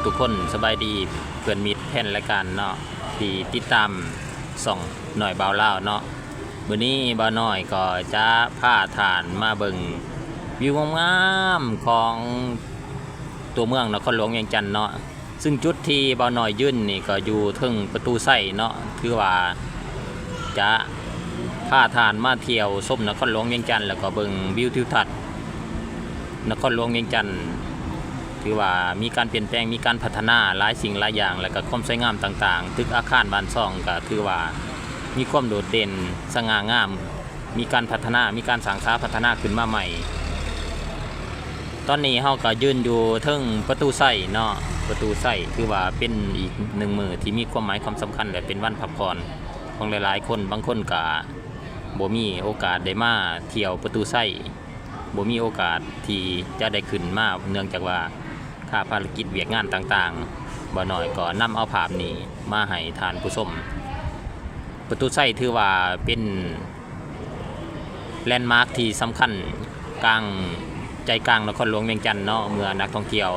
ทุกคนสบายดีเพื่อนมิตรแผ่นรายการเนาะที่ติดตามส่องหน่อยเบาเล่าเนาะวันนี้เบาหน่อยก็จะพาทานมาเบิ่งวิวงามๆของตัวเมืองนครหลวงเวียงจันทน์เนาะซึ่งจุดที่เบาหน่อยยืนนี่ก็อยู่ถึงประตูไส้เนาะคือว่าจะพาทานมาเที่ยวชมนครหลวงเวียงจันทน์แล้วก็เบิ่งวิวทิวทัศน์นครหลวงเวียงจันทน์ถือว่ามีการเปลี่ยนแปลงมีการพัฒนาหลายสิ่งหลายอย่างแล้วก็ความสวยงามต่างๆตึกอาคารบ้านช่องก็ถือว่ามีความโดดเด่นสง่างามมีการพัฒนามีการสร้างสรรค์พัฒนาขึ้นมาใหม่ตอนนี้เฮาก็ยืนอยู่ทึ่งประตูไส้เนาะประตูไส้คือว่าเป็นอีกหนึ่งมื้อที่มีความหมายความสำคัญและเป็นวันพักผ่อนของหลายๆคนบางคนก็บ่มีโอกาสได้มาเที่ยวประตูไส้บ่มีโอกาสที่จะได้ขึ้นมาเนื่องจากว่าค่าภารกิจเวียกงานต่างๆบ่น้อยก็นำเอาภาพนี้มาให้ทานผู้ชมประตูไส้ถือว่าเป็นแลนด์มาร์คที่สำคัญกลางใจกลางนครหลวงเวียงจันทน์เนาะเมื่อนักท่องเที่ยว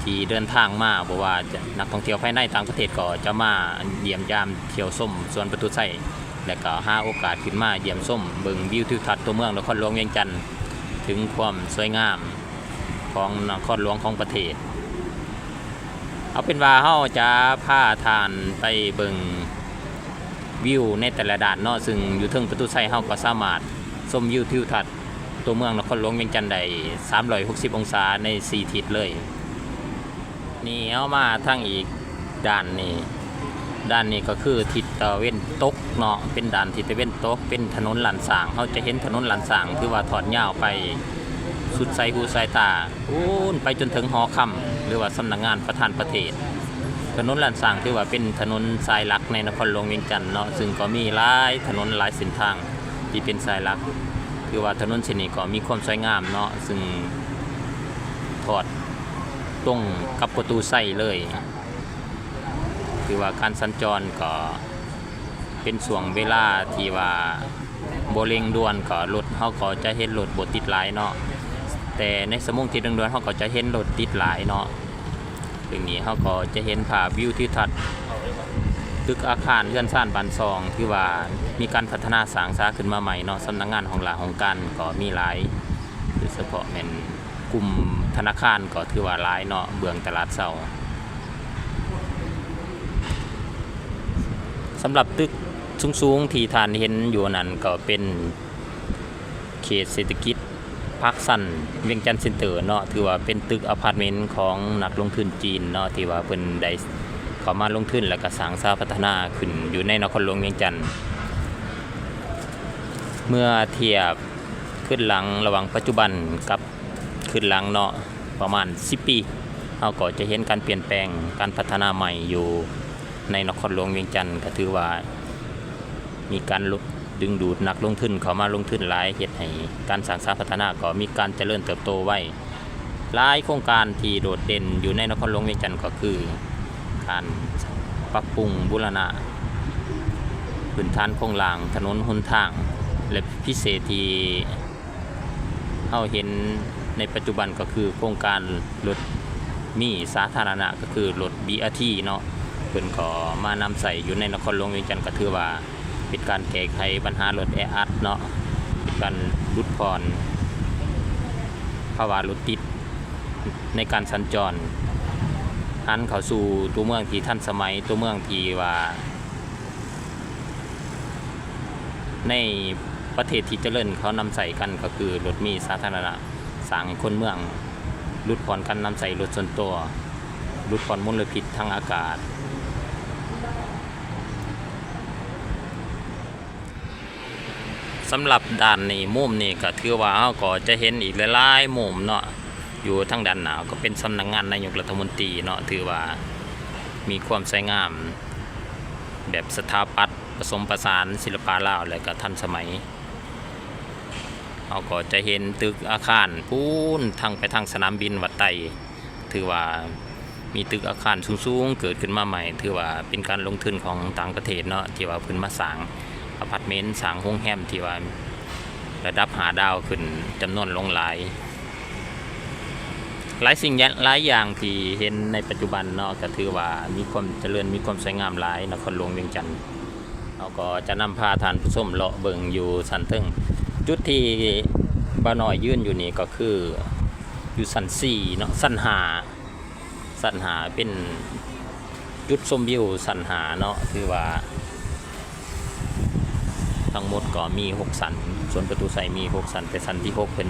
ที่เดินทางมาบอกว่านักท่องเที่ยวภายในต่างประเทศก็จะมาเยี่ยมยามเที่ยวชมสวนประตูไส้และก็หาโอกาสขึ้นมาเยี่ยมชมเบิ่งวิวทิวทัศน์ตัวเมืองนครหลวงเวียงจันทน์ถึงความสวยงามของนครหลวงของประเทศเอาเป็นว่าเฮาจะพาทานไปเบิ่งวิวในแต่ละด้านเนาะซึ่งอยู่ถึงประตูไส้เฮาก็สามารถชมวิวทิวทัศน์ตัวเมืองนครหลวงเวียงจันทน์ได้360องศาใน4ทิศเลยนี่เอามาทางอีกด้านนี้ก็คือทิศตะเวนตกเนาะเป็นด้านทิศตะเวนตกเป็นถนนหลันสางเฮาจะเห็นถนนหลันสางคือว่าทอดยาวไปสุดสายหูสายตาไปจนถึงหอคำหรือว่าสำนักงานประธานประเทศถนนหลันสางถือว่าเป็นถนนสายหลักในนครหลวงเวียงจันทน์เนาะซึ่งก็มีหลายถนนหลายเส้นทางที่เป็นสายหลักคือว่าถนนเส้นนี้ก็มีความสวยงามเนาะซึ่งทอดตรงกับประตูไส้เลยคือว่าการสัญจรก็เป็นช่วงเวลาที่ว่าบ่เร่งด่วนก็รถเฮาก็จะเห็นรถบ่ติดหลายเนาะแต่ในชั่วโมงที่เร่งด่วนเฮาก็จะเห็นรถติดหลายเนาะซึ่งนี้เฮาก็จะเห็นภาพวิวทิวทัศน์ตึกอาคารเรือนซ่านบ้านซองที่ว่ามีการพัฒนาสร้างสรรค์ขึ้นมาใหม่เนาะสำนักงานของการก็มีหลายโดยเฉพาะแม่นกลุ่มธนาคารก็ถือว่าหลายเนาะเบื้องตลาดเช้าสำหรับตึกสูงๆที่ท่านเห็นอยู่นั้นก็เป็นเขตเศรษฐกิจพาร์คซันเวียงจันทน์เซ็นเตอร์เนาะถือว่าเป็นตึกอพาร์ตเมนต์ของนักลงทุนจีนเนาะที่ว่าเพิ่นได้เข้ามาลงทุนแล้วก็สร้างสรรค์พัฒนาขึ้นอยู่ในนครหลวงเวียงจันทน์เมื่อเทียบขึ้นหลังระหว่างปัจจุบันกับขึ้นหลังเนาะประมาณ10ปีเราก็จะเห็นการเปลี่ยนแปลงการพัฒนาใหม่อยู่ในนครหลวงเวียงจันทน์ก็ถือว่ามีการดึงดูดนักลงทุนเข้ามาลงทุนหลายเฮ็ดให้การสร้างสรรค์พัฒนาก็มีการเจริญเติบโตไว้หลายโครงการที่โดดเด่นอยู่ในนครหลวงเวียงจันทน์ก็คือการปรับปรุงบูรณะพื้นฐานโครงสร้างถนนหนทางและพิเศษที่เราเห็นในปัจจุบันก็คือโครงการรถมีสาธารณะก็คือรถ BRT เนาะเพิ่นก็มานำใส่อยู่ในนครหลวงเวียงจันทน์ก็ถือว่าเป็นการแก้ไขปัญหารถแออัดเนาะเป็นการลดผ่อนภาวะรถติดในการสัญจรหันเข้าสู่ตัวเมืองที่ทันสมัยตัวเมืองที่ว่าในประเทศที่เจริญเขานำใส่กันก็คือรถมีสาธารณะสร้างให้คนเมืองลดผ่อนการนำใส่รถส่วนตัวลดผ่อนมลพิษทางอากาศสำหรับด้านนี้มุมนี้ก็ถือว่าเราก็จะเห็นอีกหลายๆมุมเนาะอยู่ทางด้านหน้าก็เป็นสำนักงานนายกรัฐมนตรีเนาะถือว่ามีความสวยงามแบบสถาปัตย์ผสมผสานศิลปะลาวและก็ทันสมัยเราก็จะเห็นตึกอาคารปูนทางไปทางสนามบินวัดไต่ถือว่ามีตึกอาคารสูงๆเกิดขึ้นมาใหม่ถือว่าเป็นการลงทุนของต่างประเทศเนาะที่ว่าเพิ่นมาสร้างอพาร์ตเมนต์สร้างโรงแรมที่ว่าระดับ5 ดาวขึ้นจำนวนหลาย หลายสิ่งหลายอย่างที่เห็นในปัจจุบันเนาะก็ถือว่ามีความเจริญมีความสวยงามหลายนครหลวงเวียงจันทน์เราก็จะนำพาท่านผู้ชมเลาะเบิ่งอยู่สันเทิงจุดที่บ่าวน้อยยืนอยู่นี่ก็คืออยู่สัน4เนาะสัน5เป็นจุดชมวิวสัน5เนาะคือว่าทั้งหมดก็มี6สันส่วนประตูใส่มี6สันแต่สันที่6เป็น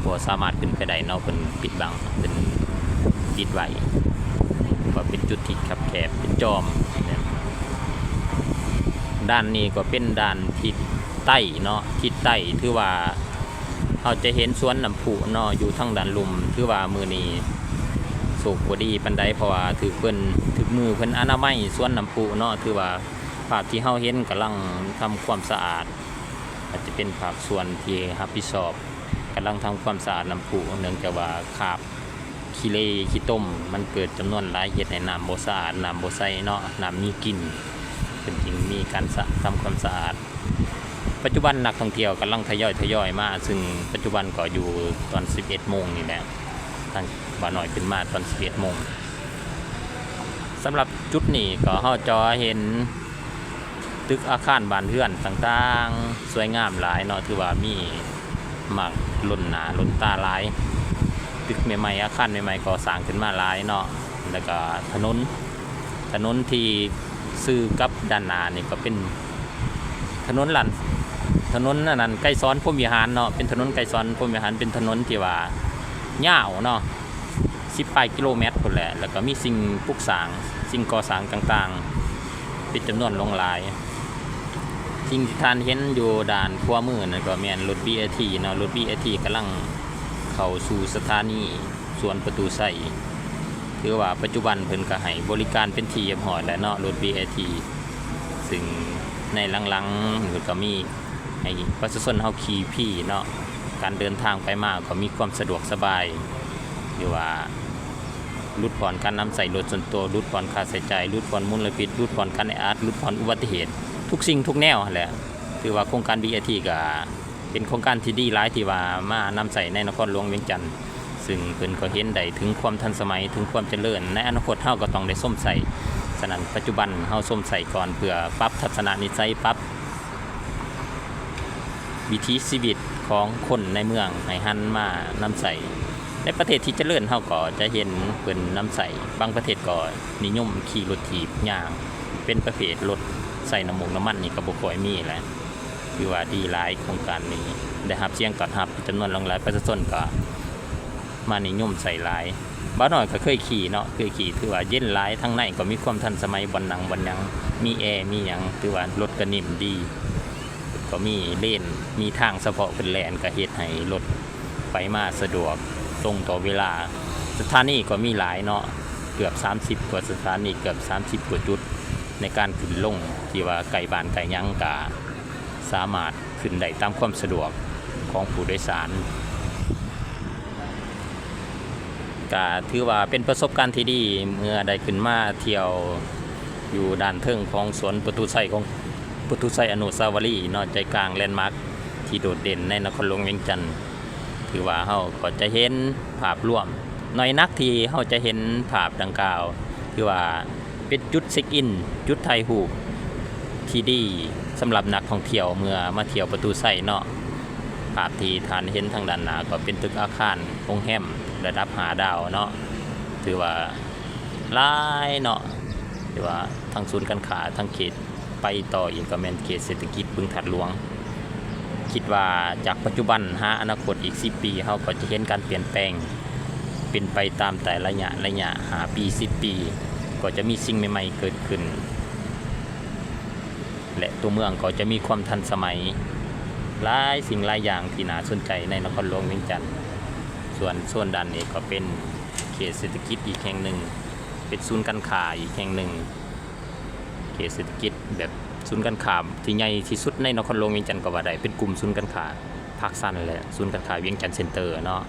บ่สามารถขึ้นไปได้เนาะเพิ่นปิดบังเป็นปิดไว้ก็เป็นจุดที่คับแคบเป็นจอมด้านนี้ก็เป็นด้านทิศใต้เนาะทิศใต้ถือว่าเราจะเห็นสวนน้ำพุเนาะอยู่ทางด้านลุ่มถือว่ามือนี้สุกบ่ดีปานใดเพราะว่าถือมือเพิ่นอนามัยสวนน้ำพุเนาะถือว่าภาพที่เราเห็นกำลังทำความสะอาดอาจจะเป็นภาคส่วนที่รับผิดชอบกำลังทำความสะอาดน้ำพุเนื่องจากว่าคราบขี้เลขี้ต้มมันเกิดจำนวนหลายเฮ็ดให้น้ำบ่สะอาดน้ำบ่ใสเนาะน้ำมีกลิ่นเป็นจริงมีการทำความสะอาดปัจจุบันนักท่องเที่ยวกำลังทยอยมาซึ่งปัจจุบันก็อยู่ตอน 11 โมงนี่แหละทางบ่าวน้อยขึ้นมาตอน 11 โมงสำหรับจุดนี้ก็เฮาจะเห็นตึกอาคารบ้านเรือนต่างๆสวยงามหลายเนาะถือว่ามีหมากล้นหน้าล้นตาหลายตึกใหม่ๆอาคารใหม่ๆก่อสร้างขึ้นมาหลายเนาะแล้วก็ถนนที่ซื้อกับด้านหน้านี่ก็เป็นถนนนั้นใกล้ซ้อนพรหมวิหารเนาะเป็นถนนใกล้ซ้อนพรหมวิหารเป็นถนนที่ว่ายาวเนาะ10 ปลายกิโลเมตรพุ่นแหละแล้วก็มีสิ่งปลูกสร้างสิ่งก่อสร้างต่างๆเป็นจำนวนหลายสิ่งที่ท่านเห็นอยู่ด้านขวามือนั่นก็แม่นรถ BRT เนาะรถ BRT กำลังเข้าสู่สถานีสวนประตูไส้ถือว่าปัจจุบันเพิ่นก็ให้บริการเป็นที่เรียบร้อยแล้วเนาะรถ BRT ซึ่งในหลังๆมันก็มีให้ประชาชนเฮาขี่พี่เนาะการเดินทางไปมาก็มีความสะดวกสบายหรือว่าลดผ่อนการนำใส่รถส่วนตัวลดผ่อนค่าใช้จ่ายลดผ่อนมลพิษลดผ่อนการแออัดลดผ่อนอุบัติเหตุทุกสิ่งทุกแนวแหละถือว่าโครงการ BRT ก็เป็นโครงการที่ดีหลายที่ว่ามานำใส่ในนครหลวงเวียงจันทน์ซึ่งเพิ่นก็เห็นได้ถึงความทันสมัยถึงความเจริญในอนาคตเฮาก็ต้องได้ส้มใส่ฉะนั้นปัจจุบันเฮาส้มใส่ก่อนเพื่อปรับทัศนนิสัยปรับวิถีชีวิตของคนในเมืองให้หันมานำใส่ในประเทศที่เจริญเฮาก็จะเห็นเพิ่นนำใส่บางประเทศก็นิยมขี่รถถีบย่างเป็นประเภทรถใส่น้ำมันนี่ก็บ่ค่อยมีแหละคือว่าดีหลายโครงการนี้ได้รับเสียงตอบรับจำนวนหลายประชาชนก็มานิยมใส่หลายบ้านน้อยก็เคยขี่เนาะเคยขี่ถือว่าเย็นหลายทั้งในก็มีความทันสมัยบนหนังบนยังมีแอร์มีหยังถือว่ารถก็นิ่มดีก็มีเลนมีทางเฉพาะเป็นแลนก็เฮ็ดให้รถไปมาสะดวกตรงต่อเวลาสถานีก็มีหลายเนาะเกือบ30กว่าสถานีเกือบ30กว่าจุดในการขึ้นลงที่ว่าไกลบ้านไกลยังก็สามารถขึ้นได้ตามความสะดวกของผู้โดยสารก็ถือว่าเป็นประสบการณ์ที่ดีเมื่อได้ขึ้นมาเที่ยวอยู่ด้านเทิงของสวนประตูไส้ของประตูไส้อนุสาวรีย์เนาะใจกลางแลนด์มาร์คที่โดดเด่นในนครหลวงเวียงจันทน์ถือว่าเฮาก็จะเห็นภาพรวมน้อยนักที่เฮาจะเห็นภาพดังกล่าวคือว่าเป็นจุดเช็คอินจุดถ่ายรูปที่ดีสำหรับนักท่องเที่ยวเมื่อมาเที่ยวประตูไส้เนาะภาพที่ท่านเห็นทางด้านหน้าก็เป็นตึกอาคารโรงแรมระดับ5 ดาวเนาะถือว่าหลายเนาะถือว่าทางศูนย์การค้าทางเขตไปต่ออีกก็แม่นเขตเศรษฐกิจบึงถัดหลวงคิดว่าจากปัจจุบันหาอนาคตอีก10 ปีเฮาก็จะเห็นการเปลี่ยนแปลงเป็นไปตามแต่ระยะ5 ปี10 ปีก็จะมีสิ่งใหม่ๆเกิดขึ้นและตัวเมืองก็จะมีความทันสมัยหลายสิ่งหลายอย่างที่น่าสนใจในนครหลวงเวียงจันทน์ส่วนด้านนี้ก็เป็นเขตเศรษฐกิจอีกแห่งหนึ่งเป็นศูนย์การค้าอีกแห่งหนึ่งเขตเศรษฐกิจแบบศูนย์การค้าที่ใหญ่ที่สุดในนครหลวงเวียงจันทน์ก็ว่าได้เป็นกลุ่มศูนย์การค้าภาคสั้นแหละศูนย์การค้าเวียงจันทน์เซ็นเตอร์เนาะ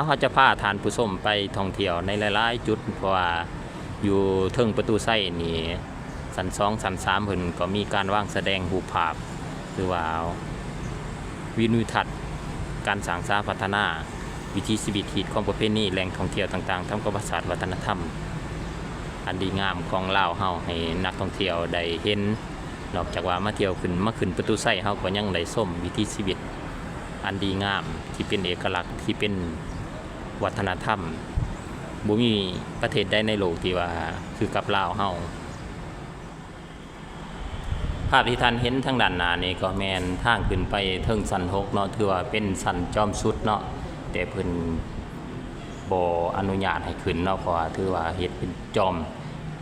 เขาจะพาท่านผู้ชมไปท่องเที่ยวในหลายๆจุดเพราะว่าอยู่เทิงประตูไส้นี่สัน2สัน3เพิ่นก็มีการวางแสดงรูปภาพคือว่าวิวทัศน์การสร้างสรรค์พัฒนา วิถีชีวิตที่ของประเพณีแหล่งท่องเที่ยวต่างๆทั้งประวัติศาสตร์วัฒนธรรมอันดีงามของลาวเฮาให้นักท่องเที่ยวได้เห็นนอกจากว่ามาเที่ยวขึ้นประตูไส้เฮาก็ยังได้ชมวิถีชีวิตอันดีงามที่เป็นเอกลักษณ์ที่เป็นวัฒนธรรมบ่มีประเทศใดในโลกที่ว่าคือกับลาวเฮาภาพที่ท่านเห็นทางด้านหน้านี่ก็แม่นทางขึ้นไปเทิงสันหกเนาะถือว่าเป็นสันจอมสุดเนาะแต่เพิ่นบ่อนุญาตให้ขึ้นเนาะเพราะว่าถือว่าเฮ็ดเป็นจอม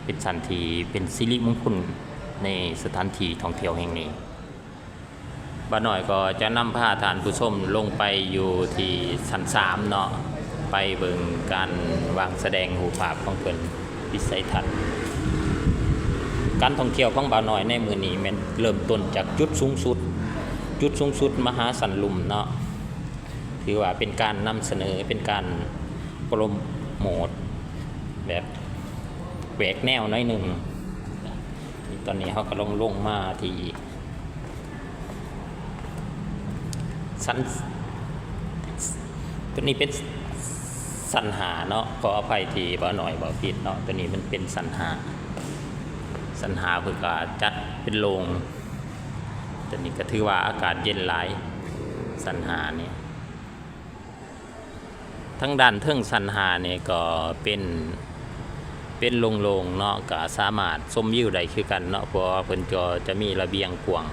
เป็นสันที่เป็นสิริมงคลในสถานที่ท่องเที่ยวแห่งนี้บ่าน้อยก็จะนำพาท่านผู้ชมลงไปอยู่ที่สัน3เนาะไปเบิ่งการวางแสดงรูปภาพของเพิ่นวิสัยทัศน์การท่องเที่ยวของบ่าวน้อยในมื้อนี้แม่นเริ่มต้นจากจุดสูงสุดมหาสันลุ่มเนาะถือว่าเป็นการนำเสนอเป็นการโปรโมทแบบแหวกแนวน้อยหนึ่งตอนนี้เขาก็ลงมาที่สันตัวนี้เป็นสันหาเนาะขออภัยที่บ่าวน้อยบ่ผิดเนาะตัวนี้มันเป็นสันหาเพื่อก็จัดเป็นโรงตัวนี้ก็ถือว่าอากาศเย็นหลายสันหาเนี่ยทั้งด้านเทิงสันหาเนี่ยก็เป็นโรงเนาะก็สามารถชมวิวได้คือกันเนาะเพราะเพิ่นก็จะมีระเบียงกว้าง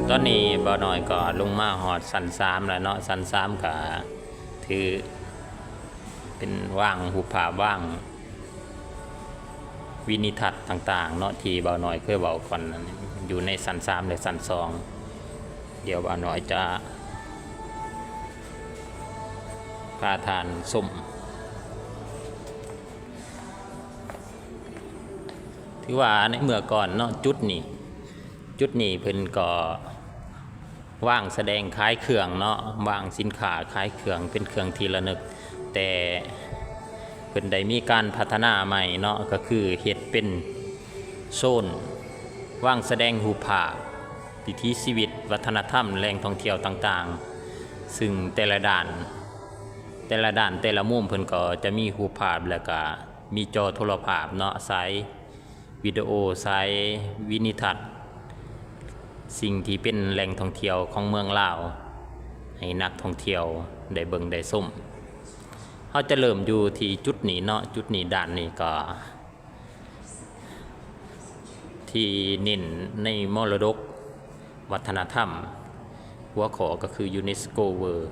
ตอนนี้บ่าวน้อยก็ลงมาฮอดสัน3แล้วเนาะสัน3ก็ถือเป็นว่างหูภาพว่างวินิทัศน์ต่างๆเนาะที่บ่าวน้อยเคยเว้าก่อนอยู่ในสัน3และสัน2เดี๋ยวบ่าวน้อยจะพาทานส้มถือว่าในเมื่อก่อนเนาะจุดนี้เพิ่นก็ว่างแสดงขายเครื่องเนาะว่างสินค้าขายเครื่องเป็นเครื่องที่ระลึกแต่เพิ่นได้มีการพัฒนาใหม่เนาะก็คือเฮ็ดเป็นโซนว่างแสดงรูปภาพวิถีชีวิตวัฒนธรรมแหล่งท่องเที่ยวต่างๆซึ่งแต่ละด้านแต่ละมุมเพิ่นก็จะมีรูปภาพแล้วก็มีจอโทรภาพเนาะสายวิดีโอสายวินิทัศน์สิ่งที่เป็นแหล่งท่องเที่ยวของเมืองลาวให้นักท่องเที่ยวได้เบิ่งได้ชมเขาจะเริ่มอยู่ที่จุดนี้เนาะจุดนี้ด้านนี้ก็ที่เน้นในมรดกวัฒนธรรมหัวข้อก็คือยูเนสโกเวิลด์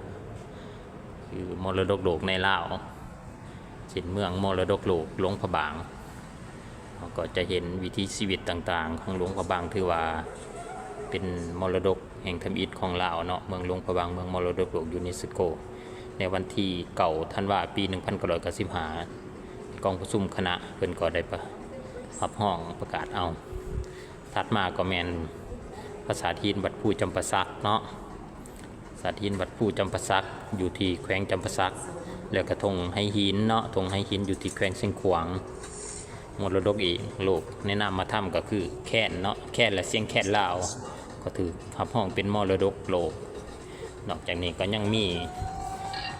คือมรดกโลกในลาวเช่นเมืองมรดกโลกหลวงพระบางเราก็จะเห็นวิถีชีวิตต่างๆของหลวงพระบางถือว่าเป็นมรดกแห่งธรรมอิฐของลาวเนาะเมืองหลวงพระบางเมืองมรดกโลกยูเนสโกในวันที่9 ธันวาคมปี 1995กองประชุมคณะเพิ่นก็ได้รับห้องประกาศเอาถัดมาก็แม่นภาษาจีนวัดผู้จำปาสักเนาะภาษาจีนวัดผู้จำปาสักอยู่ที่แขวงจำปาสักแล้วก็ธงไหหินเนาะธงไหหินอยู่ที่แขวงเชียงขวางมรดกอีกโลกแนะนำมาทำก็คือแค่นเนาะแค่นและเสียงแค่นลาวก็ถือรับห้องเป็นมรดกโลกนอกจากนี้ก็ยังมี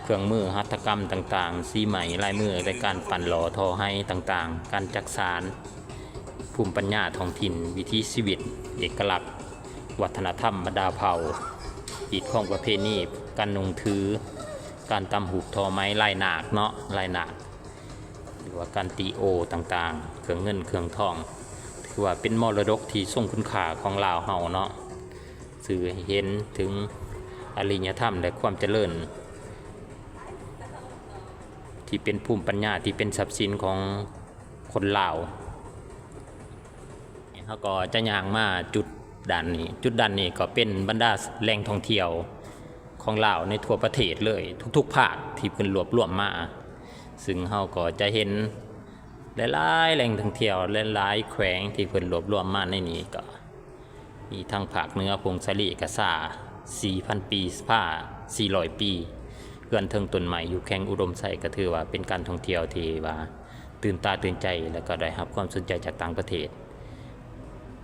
เครื่องมือหัตถกรรมต่างๆสีไหมลายมือในการปั่นหล่อทอให้ต่างๆการจักสานภูมิปัญญาท้องถิ่นวิถีชีวิตเอกลักษณ์วัฒนธรรมบรรดาเผ่าอีกของประเพณีการนุ่งถือการตำหูกทอไม้ลายหนากเนาะลายหนากหรือว่าการตีโอต่างๆเครื่องเงินเครื่องทองถือว่าเป็นมรดกที่ทรงคุณค่าของลาวเฮาเนาะสื่อเห็นถึงอริยธรรมและความเจริญที่เป็นภูมิปัญญาที่เป็นทรัพย์สินของคนลาวเขาก็จะย่างมาจุดด้านนี้ก็เป็นบรรดาแหล่งท่องเที่ยวของลาวในทั่วประเทศเลยทุกๆภาคที่เพิ่นรวบรวมมาซึ่งเขาก็จะเห็นหลายๆแหล่งท่องเที่ยวหลายๆแขวงที่เพิ่นรวบรวมมาในนี้ก็มีทั้งภาคเหนือพงศลีกษา 4,000 ปีผ้า400 ปี เขื่อนเทิงต้นใหม่อยู่แข้งอุดมไซก็ถือว่าเป็นการท่องเที่ยวที่ว่าตื่นตาตื่นใจแล้วก็ได้รับความสนใจจากต่างประเทศ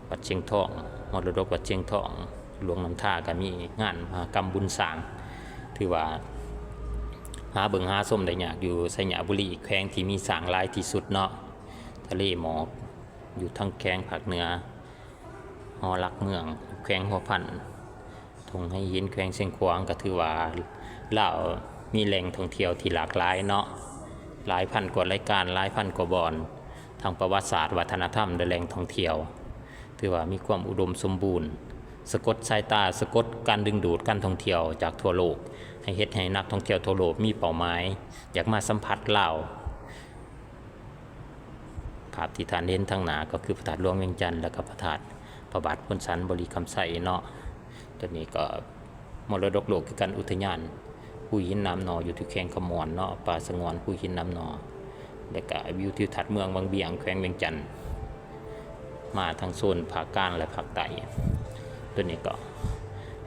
วัดเชียงทองมรดกวัดเชียงทองหลวงน้ำท่าก็มีงานมหกรรมบุญสร้างถือว่าหาเบิ่งหาส้มได้ยากอยู่ไสยบุรีแขวงที่มีสร้างหลายที่สุดเนาะทะเลหมอกอยู่ทั้งแขวงภาคเหนือหอลักเมืองแขวงหัวพันทงให้ยินแขวงเชียงขวางก็ถือว่าลาวมีแหล่งท่องเที่ยวที่หลากหลายเนาะหลายพันกว่ารายการหลายพันกว่าบ่อนทางประวัติศาสตร์วัฒนธรรมและแหล่งท่องเที่ยวถือว่ามีความอุดมสมบูรณ์สะกดสายตาสะกดการดึงดูดการท่องเที่ยวจากทั่วโลกให้เฮ็ดให้นักท่องเที่ยวทั่วโลกมีเป้าหมายอยากมาสัมผัสลาวภาพที่ท่านเห็นทางหน้าก็คือพระธาตุหลวงเวียงจันทร์และก็พระธาตุพระบาทพนสันบริคำไสเนาะตัวนี้ก็มรดกโลกคือการอุทยานภูหินน้ำนออยู่ที่แขวงขมรเนาะป่าสงวนภูหินน้ำนอและก็วิวทิวทัศน์เมืองบางเบียงแขวงเวียงจันทร์มาทางโซนภาคกลางและภาคใต้ตัวนี้ก็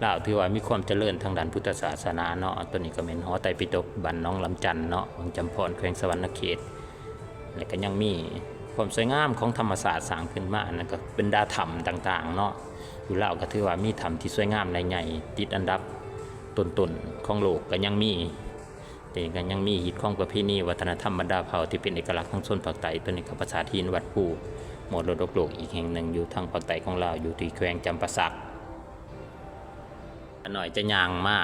ลาวถือว่ามีความเจริญทางด้านพุทธศาสนาเนาะตัวนี้ก็เป็นหอไตรปิฎกบ้านน้องลำจันเนาะวังจำพรแขวงสวรรณเขตและก็ยังมีความสวยงามของธรรมศาสตร์สร้างขึ้นมานั่นก็เป็นดาถ้ำต่างๆเนาะอยู่ลาวก็ถือว่ามีถ้ำที่สวยงามใหญ่ๆติดอันดับต้นๆของโลกก็ยังมีแต่ก็ยังมีหินของประเพณีวัฒนธรรมบรรดาเผ่าที่เป็นเอกลักษณ์ของโซนภาคใต้ตัวนี้ก็ปราสาทหินวัดภูมรดกโลกอีกแห่งหนึ่งอยู่ทางภาคใต้ของลาวอยู่ที่แขวงจำปาสักหน่อยจะย่างมา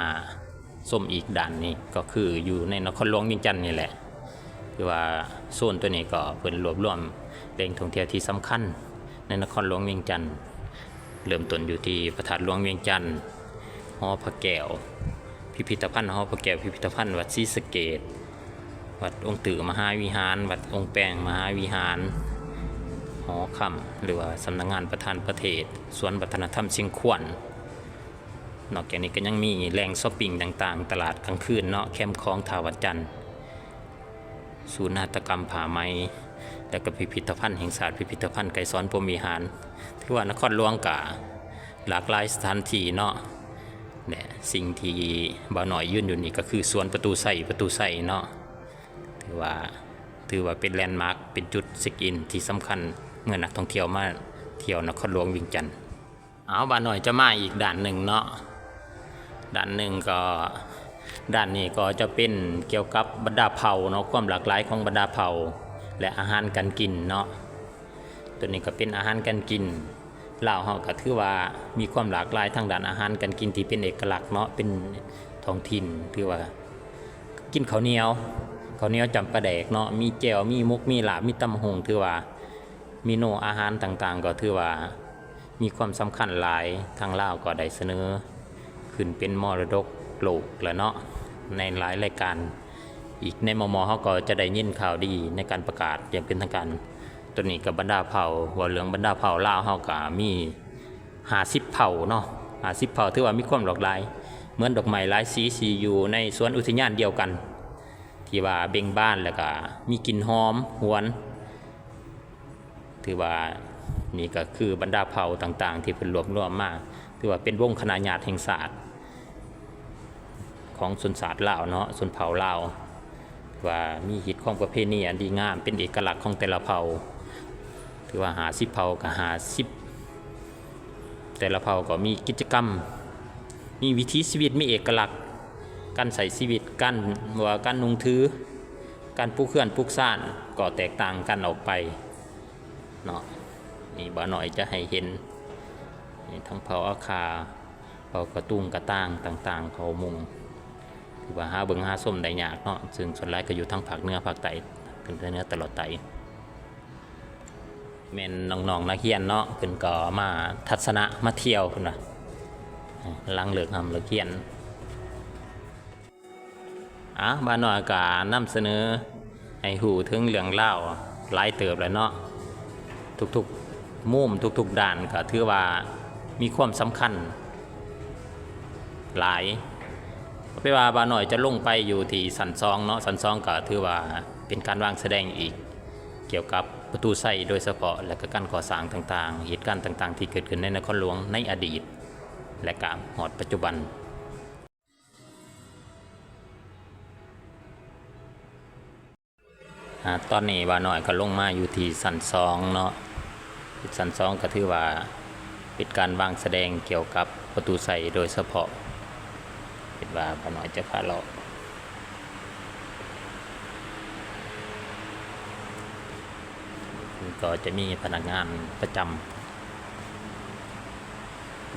ส้มอีกด่านนี้ก็คืออยู่ในนครหลวงเวียงจันทร์นี่แหละคือว่าโซนตัวนี้ก็เพิ่นรวบรวมแหล่งท่องเที่ยวที่สำคัญในนครหลวงเวียงจันทร์เริ่มต้นอยู่ที่พระธาตุหลวงเวียงจันทร์หอพระแก้วพิพิธภัณฑ์หอพระแก้วพิพิธภัณฑ์วัดศรีสะเกษวัดองค์ตื่อมหาวิหารวัดองค์แปงมหาวิหารหอคำหรือว่าสำนักงานประธานประเทศสวนวัฒนธรรมเชียงขวัญนอกจากนี้ก็ยังมีแหล่งช้อปปิ้งต่างๆตลาดกลางคืนเนาะแคมป์คลองท่าวัดจันทร์ศูนย์หัตถกรรมผ้าไหมและก็พิพิธภัณฑ์แห่งศาสตร์พิพิธภัณฑ์ไกรสอนพรหมวิหารถือว่านครหลวงกะหลากหลายสถานที่เนาะเนี่ยสิ่งที่บ่าวหน่อยยืนอยู่นี่ก็คือสวนประตูไส่เนาะถือว่าเป็นแลนด์มาร์คเป็นจุดเช็คอินที่สำคัญเมื่อนักท่องเที่ยวมาเที่ยวนครหลวงเวียงจันทร์เอาบ่าวหน่อยจะมาอีกด่านหนึ่งเนาะด้านหนึ่งก็ด้านนี้ก็จะเป็นเกี่ยวกับบรรดาเผ่าเนาะความหลากหลายของบรรดาเผ่าและอาหารการกินเนาะตัวนี้ก็เป็นอาหารการกินลาวเฮาก็ถือว่ามีความหลากหลายทางด้านอาหารการกินที่เป็นเอกลักษณ์เนาะเป็นท้องถิ่นถือว่ากินข้าวเหนียวจำปาแดกเนาะมีแจ่วมีมุกมีลาบมีตำหงถือว่าเมนูอาหารต่างๆก็ถือว่ามีความสำคัญหลายทางลาวก็ได้เสนอขึ้นเป็นมรดกโลกแล้วเนาะในหลายรายการอีกในมมเขาก็จะได้ยินข่าวดีในการประกาศอย่างเป็นทางการตัวนี้กับบรรดาเผ่าว่าเหลืองบรรดาเผ่าลาวเขาก็มี50เผ่าเนาะ50เผ่าถือว่ามีความหลากหลายเหมือนดอกไม้หลายสีอยู่ในสวนอุทยานเดียวกันที่ว่าเบ่งบานแล้วก็มีกลิ่นหอมหวนถือว่านี่ก็คือบรรดาเผ่าต่างๆที่เพิ่นรวบรวมมาถือว่าเป็นวงคณะญาติแห่งศาสตร์ของชนชาติลาวเนาะชนเผ่าลาวว่ามีหิตของประเพณีอันดีงามเป็นเอกลักษณ์ของแต่ละเผ่าถือว่า50เผ่ากับ50แต่ละเผ่าก็มีกิจกรรมมีวิถีชีวิตมีเอกลักษณ์การใส่ชีวิตการนุ่งถือการปลูกเขื่อนปลูกซ่านก็แตกต่างกันออกไปเนาะนี่บ่หน่อยจะให้เห็นทั้งเผ่าอาคาเผ่ากระตุ้งกระต่างต่างๆเผ่ามุงคือว่าหาเบิ่งหาส้มได้ยากเนาะซึ่งส่วนหลายก็อยู่ทั้งภาคเหนือภาคใต้ขึ้นเหนือตลอดไต้แม่นน้องๆนักเรียนเนาะเพิ่นก็มาทัศนะมาเที่ยวพุ่นน่ะหลังเลิกเลิกเรียนบ้านนอกก็นำเสนอให้ฮู้ถึงเรื่องราวหลายเติบแล้วเนาะทุกๆมุมทุกๆด้านก็ถือว่ามีความสำคัญหลายไปว่าบาหน่อยจะลงไปอยู่ที่สันซองเนาะสันซองก็ถือว่าเป็นการวางแสดงอีกเกี่ยวกับประตูไส่โดยเฉพาะและก็การก่อสร้างต่างๆเหตุการณ์ต่างๆที่เกิดขึ้นในนครหลวงในอดีตและก็ฮอดปัจจุบัน ตอนนี้บ่าวน้อยก็ลงมาอยู่ที่ชั้น2เนาะชั้น2ก็ถือว่าเป็นการวางแสดงเกี่ยวกับประตูใส่โดยเฉพาะคิดว่าบ่าวน้อยจะพาเลาะก็จะมีพนักงานประจำ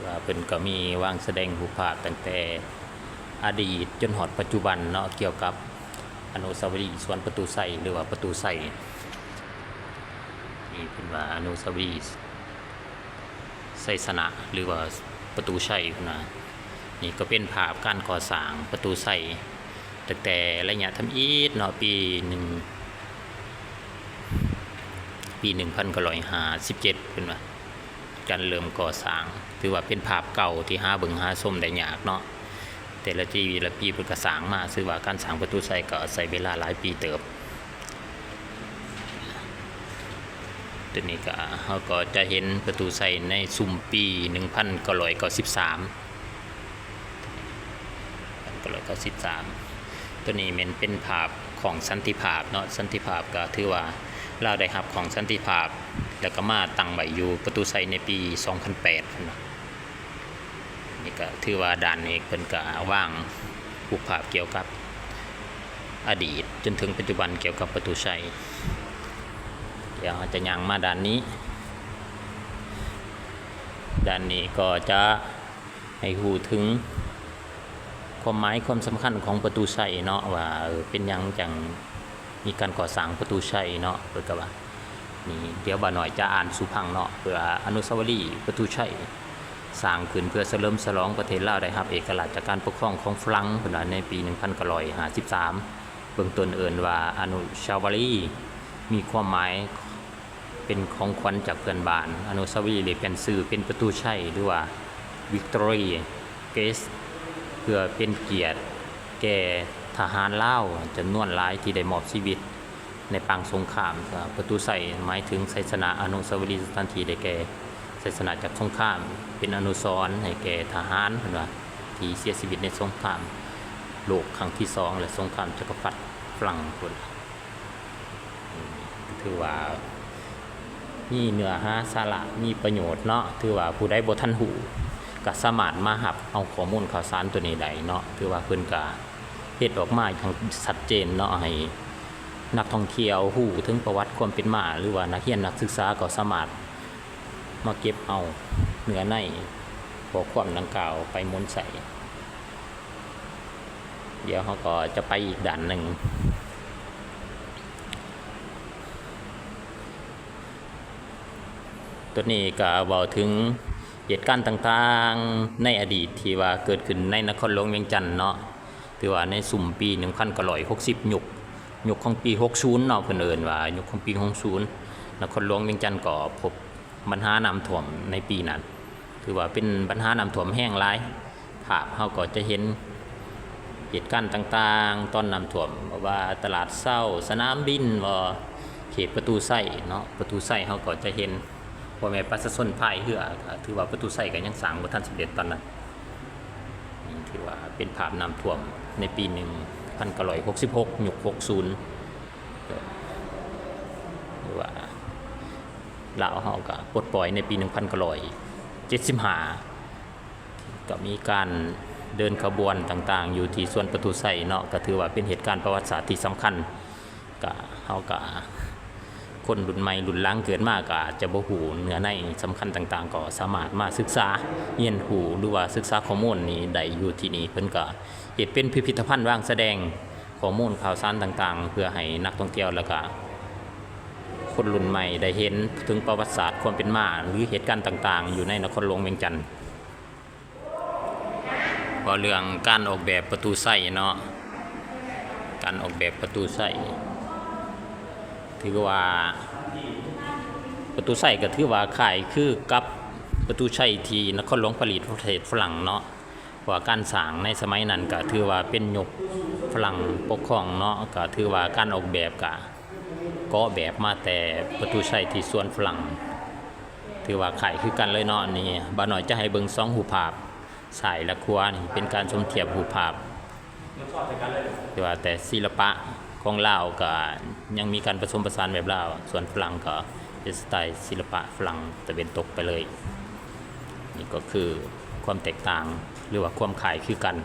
ว่าเพิ่นก็มีวางแสดงรูปภาพตั้งแต่อดีตจนฮอดปัจจุบันเนาะเกี่ยวกับอนุสาวรีย์สวนประตูไส่หรือว่าประตูไส่นี่เป็นว่าอนุสาวรีย์ไสสนะหรือว่าประตูไส่พุ่นน่ะนี่ก็เป็นภาพการก่อสร้างประตูไส่ตั้งแต่ระยะทำอิฐเนาะปี1957เป็นว่าการเริ่มก่อสร้างถือว่าเป็นภาพเก่าที่หาเบิ่งหาชมได้ยากเนาะแต่ละปีเพิ่นก็สร้างมาซึ่งว่าการสร้างประตูไส่ก็ใช้เวลาหลายปีเติบตัวนี้ก็เฮาก็จะเห็นประตูไส่ในซุมปี1993ตัวนี้มันเป็นภาพของสันติภาพเนาะสันติภาพก็ถือว่าเราได้รับของสันติภาพแล้วก็มาตั้งไว้อยู่ประตูไส่ในปี2008เนาะนี่ก็ถือว่าด้านนี้เพิ่นก็วางรูปภาพเกี่ยวกับอดีตจนถึงปัจจุบันเกี่ยวกับประตูไส่เดี๋ยวเราจะย่างมาด้านนี้ก็จะให้ฮู้ถึงความหมายความสำคัญของประตูไส่เนาะว่าเป็นหยังจังมีการก่อสร้างประตูไส่เนาะเพิ่นก็ว่านี่เดี๋ยวบ่าวน้อยจะอ่านสู่ฟังเนาะเพื่ออนุสาวรีย์ประตูไส่สร้างขึ้นเพื่อเฉลิมฉลองประเทศลาวได้รับเอกราชจากการปกครองของฝรั่งเพิ่นว่าในปี1953เบื้องต้นเอิ้นว่าอนุสาวรีย์มีความหมายเป็นของขวัญจากเพื่อนบ้านอนุสาวรีย์เลยเป็นชื่อเป็นประตูไส่หรือว่า Victory Gate เพื่อเป็นเกียรติแก่ทหารลาวจำนวนหลายที่ได้มอบชีวิตในปางสงครามประตูไส่หมายถึงชัยชนะอนุสาวรีย์สถานที่ได้แก่ชัยชนะจากสงครามเป็นอนุสรณ์ให้แก่ทหารเพิ่นว่าที่เสียชีวิตในสงครามโลกครั้งที่2และสงครามจักรพรรดิฝรั่งพุ่นถือว่ามีเนื้อหาสาระมีประโยชน์เนาะถือว่าผู้ใดบ่ทันหูก็สามารถมารับเอาข้อมูลข่าวสารตัวนี้ได้เนาะถือว่าเพิ่นก็เฮ็ดออกมาอย่างชัดเจนเนาะให้นักท่องเที่ยวฮู้ถึงประวัติความเป็นมาหรือว่านักเรียนนักศึกษาก็สามารถมาเก็บเอาเนื้อในข้อความดังกล่าวไปม้วนใส่เดี๋ยวเขาก็จะไปอีกด้านหนึ่งตัวนี้ก็บอกถึงเหตุการณ์ต่างๆในอดีตที่ว่าเกิดขึ้นในนครหลวงเวียงจันทน์เนาะถือว่าในสุ่มปี1960ยุคของปี60เนาะเพิ่นเอิ้นว่ายุคของปี60นครหลวงเวียงจันทน์ก็พบปัญหาน้ำท่วมในปีนั้นถือว่าเป็นปัญหาน้ำท่วมแห้งหลายภาพเฮาก็จะเห็นเหตุการณ์ต่างๆตอนน้ำท่วมว่าตลาดเช้าสนามบินว่าเขตประตูไส่เนาะประตูไส่เฮาก็จะเห็นพ่อแม่ประชาชนพายเรือถือว่าประตูไส่ก็ยังสร้างบ่ทันสำเร็จตอนนั้นนี่ถือว่าเป็นภาพน้ำท่วมในปี1966ยุค60หรือว่าลาวเฮาก็ปลดปล่อยในปี1975ก็มีการเดินขบวนต่างๆอยู่ที่สวนประตูไส่เนาะก็ถือว่าเป็นเหตุการณ์ประวัติศาสตร์ที่สำคัญก็เฮาก็คนรุ่นใหม่รุ่นหลังเกิดมาก็อาจจะบ่ฮู้เนื้อในสำคัญต่างๆก็สามารถมาศึกษาเรียนรู้หรือว่าศึกษาข้อมูลนี้ได้อยู่ที่นี่เพิ่นก็เฮ็ดเป็นพิพิธภัณฑ์วางแสดงข้อมูลข่าวสารต่างๆเพื่อให้นักท่องเที่ยวแล้วก็คนรุ่นใหม่ได้เห็นถึงประวัติศาสตร์ความเป็นมาหรือเหตุการณ์ต่างๆอยู่ในนครหลวงเวียงจันทน์พอเรื่องการออกแบบประตูไส่เนาะการออกแบบประตูไส่ถือว่าประตูไส่ก็ถือว่าคล้ายคือกับประตูไส่ที่นครหลวงผลิตประเทศฝรั่งเนาะว่าการสร้างในสมัยนั้นก็ถือว่าเป็นยุคฝรั่งปกครองเนาะก็ถือว่าการออกแบบก็แบบมาแต่ประตูไส่ที่สวนฝรั่งถือว่าคล้ายคือกันเลยเนาะนี่บ่าวน้อยจะให้เบิ่ง2รูปภาพซ้ายและขวานี่เป็นการชมเทียบรูปภาพแต่ว่าแต่ศิลปะ ของลาวก็ยังมีการผสมผสานแบบลาวส่วนฝรั่งก็เป็นสไตล์ศิลปะฝรั่งตะเวนตกไปเลยนี่ก็คือความแตกต่างหรือว่าความขายคือกัน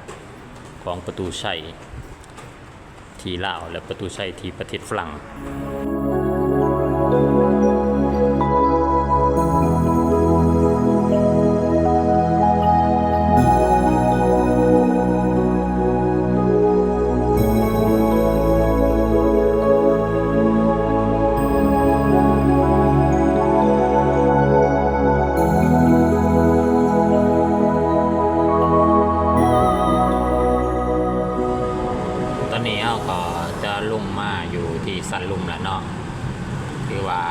ของประตูชัยที่ลาวและประตูชัยที่ประเทศฝรั่งตอนนี้เราก็จะลงมาอยู่ที่สันลุมแล้วเนาะคือว่า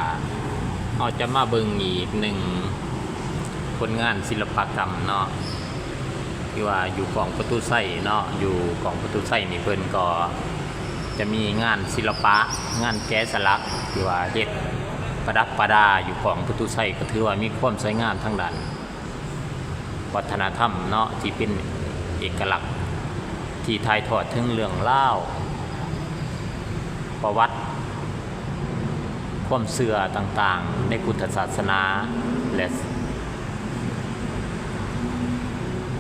เราจะมาเบิ่งอีกหนึ่งผลงานศิลปกรรมเนาะที่ว่าอยู่ของประตูไส้เนาะอยู่ของประตูไส้นี่เพิ่นก็จะมีงานศิลปะงานแกะสลักที่ว่าเฮ็ดประดับประดาอยู่ของประตูไส้ก็ถือว่ามีความสวยงามทั้งด้านวัฒนธรรมเนาะที่เป็นเอกลักษณ์ที่ถ่ายทอดถึงเรื่องเล่าประวัติความเชื่อต่างๆในพุทธศาสนาและ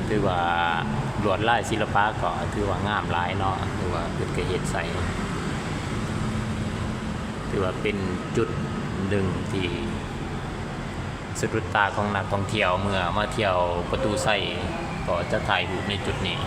ถือว่าลวดลายศิลปะก็ถือว่างามหลายเนาะถือว่าเป็นกระเฮ็ดใสถือว่าเป็นจุดหนึ่งที่สะดุดตาของนักท่องเที่ยวเมื่อมาเที่ยวประตูไส้ก็จะถ่ายรูปในจุดนี้